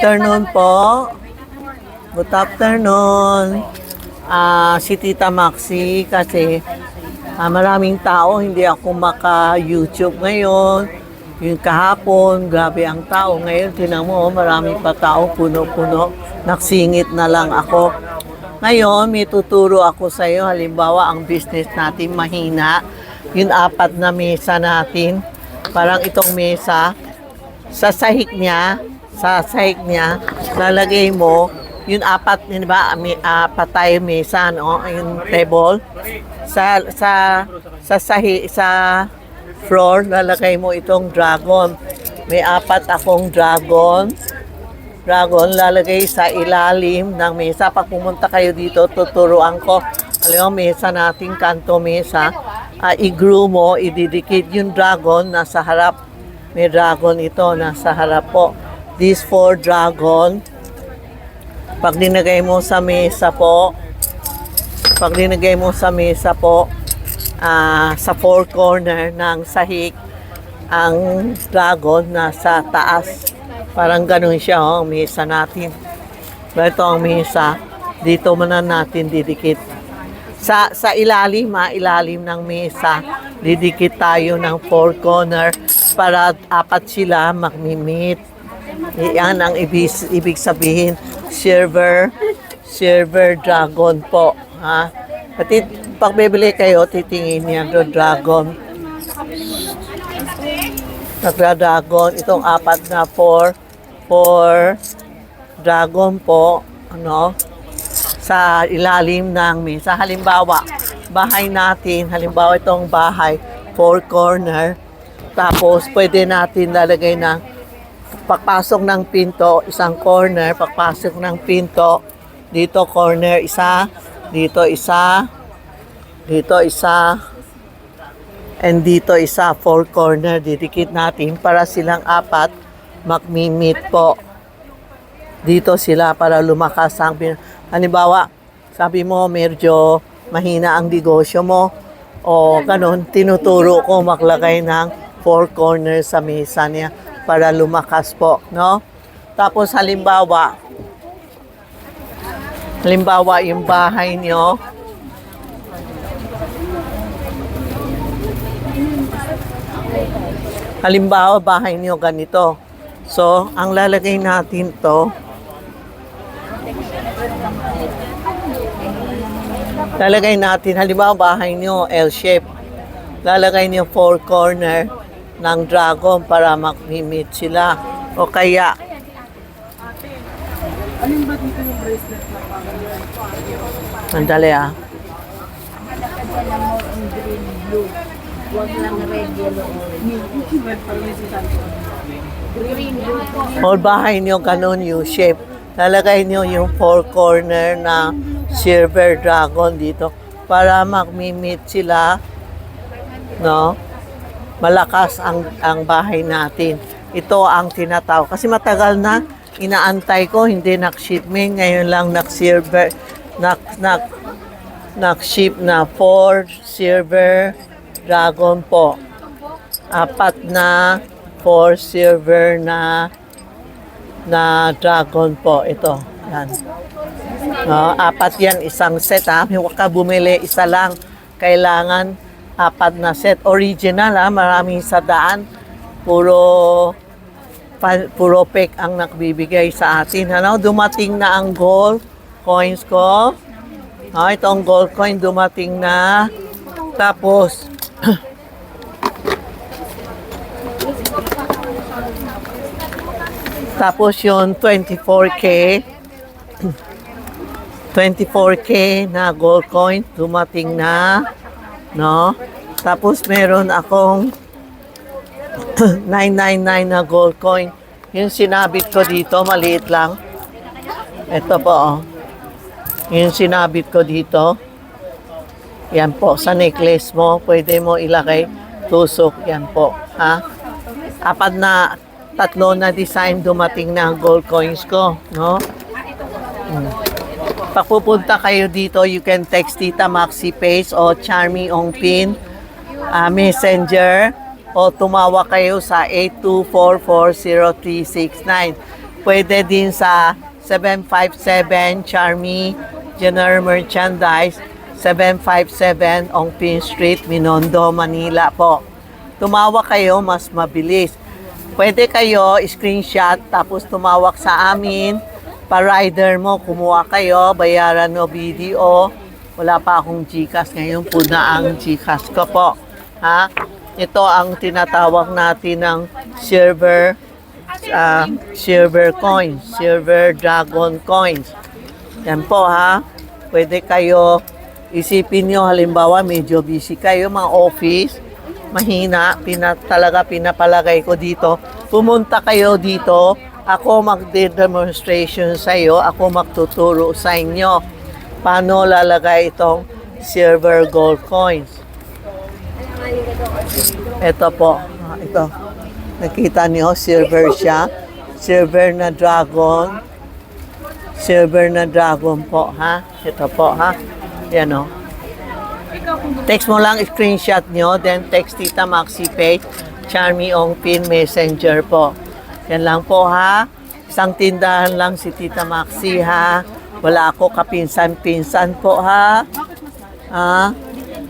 afternoon po. Good afternoon. Si Tita Maxi kasi maraming tao, hindi ako maka-YouTube ngayon. Yung kahapon, grabe ang tao. Ngayon, tinan mo, marami pa tao, puno-puno. Naksingit na lang ako. Ngayon, may tuturo ako sa iyo. Halimbawa, ang business natin mahina. Yung 4 na mesa natin. Parang itong mesa. Sa sahig niya, lalagay mo yung 4, di ba? May 4 tayo mesa, no? Yung table. Sa floor, lalagay mo itong dragon. May 4 akong dragon. Lalagay sa ilalim ng mesa. Pag pumunta kayo dito, tuturuan ko. Alam mo, mesa natin, kanto mesa. I-glue mo, ididikit yung dragon nasa harap. May dragon ito, nasa harap po. This 4 dragon. Pag dinagay mo sa mesa po, sa 4 corner ng sahig, ang dragon nasa taas. Parang ganun siya, ang mesa natin. Ito ang mesa. Dito muna natin didikit. Sa ilalim ng mesa, didikit tayo ng 4 corner para 4 sila magmimit. Yan ang ibig sabihin, silver dragon po. Ha? Pati pag bibili kayo, titingin niya do dragon. Dragon, itong 4 na 4 dragon po, ano, sa ilalim ng mesa. Halimbawa, bahay natin, itong bahay, 4 corner, tapos pwede natin lalagay ng pagpasok ng pinto, isang corner, pagpasok ng pinto, dito corner, isa, dito isa, and dito isa, 4 corner, didikit natin para silang 4 magmimit po. Dito sila para lumakas ang halimbawa, sabi mo medyo mahina ang negosyo mo o ganun, tinuturo ko maglagay ng 4 corner sa mesa niya para lumakas po, no? Tapos halimbawa yung bahay niyo, bahay niyo ganito. So, ang lalagay natin to, halimbawa bahay niyo L-shape. Lalagay niyo 4 corner ng dragon para mag-meet sila. O kaya, alin ba dito yung bracelet na pangalaman? sandali Nakalagay lang mo in green, blue. Huwag lang red, yellow, orange. Red pa rin si Santo. Green, blue po. or bahay niyo ganun U-shape. Lalagay niyo yung 4 corner na silver dragon dito para mag-meet sila, no? Malakas ang bahay natin. Ito ang tinatawag. Kasi matagal na inaantay ko, hindi nak-shipment. Ngayon lang nak-silver, nak-ship na 4 silver dragon po. 4 na 4 silver na dragon po. Ito. Yan. No, 4 yan, isang set ha. Huwag ka bumili, isa lang. Kailangan 4 na set. Original ha, maraming sa daan. Puro fake ang nagbibigay sa atin. Ano? Dumating na ang gold coins ko. Itong gold coin dumating na. Tapos, yung 24K na gold coin dumating na, no? Tapos meron akong 999 na gold coin. Yung sinabit ko dito, maliit lang. Ito po, oh. Yung sinabit ko dito. Yan po, sa necklace mo, pwede mo ilagay tusok. Yan po, ha? 3 na design dumating na ang gold coins ko, no? Pag pupunta kayo dito, you can text Tita Maxi Page o Charmy Ongpin Messenger o tumawa kayo sa 824-40369. Pwede din sa 757 Charmy General Merchandise, 757 Ongpin Street, Minondo, Manila po. Tumawag kayo, mas mabilis. Pwede kayo screenshot tapos tumawag sa amin. Pa-rider mo, kumuha kayo, bayaran mo video. Wala pa akong GCash. Ngayon po na ang GCash ko po. Ha? Ito ang tinatawag natin ng silver coins, silver dragon coins. Yan po ha. Pwede kayo, isipin nyo halimbawa medyo busy kayo, mga office, mahina, talaga pinapalagay ko dito. Pumunta kayo dito, ako magde-demonstration sa iyo, ako magtuturo sa inyo paano lalagay itong silver gold coins. Ito po, ito. Nakita niyo, silver siya. Silver na dragon. Silver na dragon po, ha? Ito po, ha? Yan o. Text mo lang, screenshot nyo, then text Tita Maxi page, Charmy Ongpin Messenger po. Yan lang po, ha? Isang tindahan lang si Tita Maxi, ha? Wala ako kapinsan-pinsan po, ha? Ha?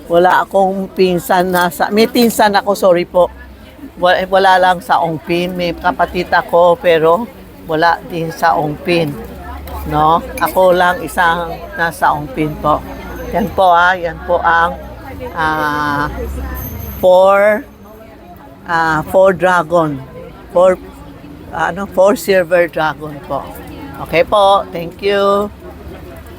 Wala akong pinsan na sa... May pinsan ako, sorry po. Wala lang sa Ongpin. May kapatid ako, pero wala din sa Ongpin. No? Ako lang isang nasa Ongpin po. Yan po, ha? Yan po ang four dragon. Four silver dragon po. Okay po. Thank you.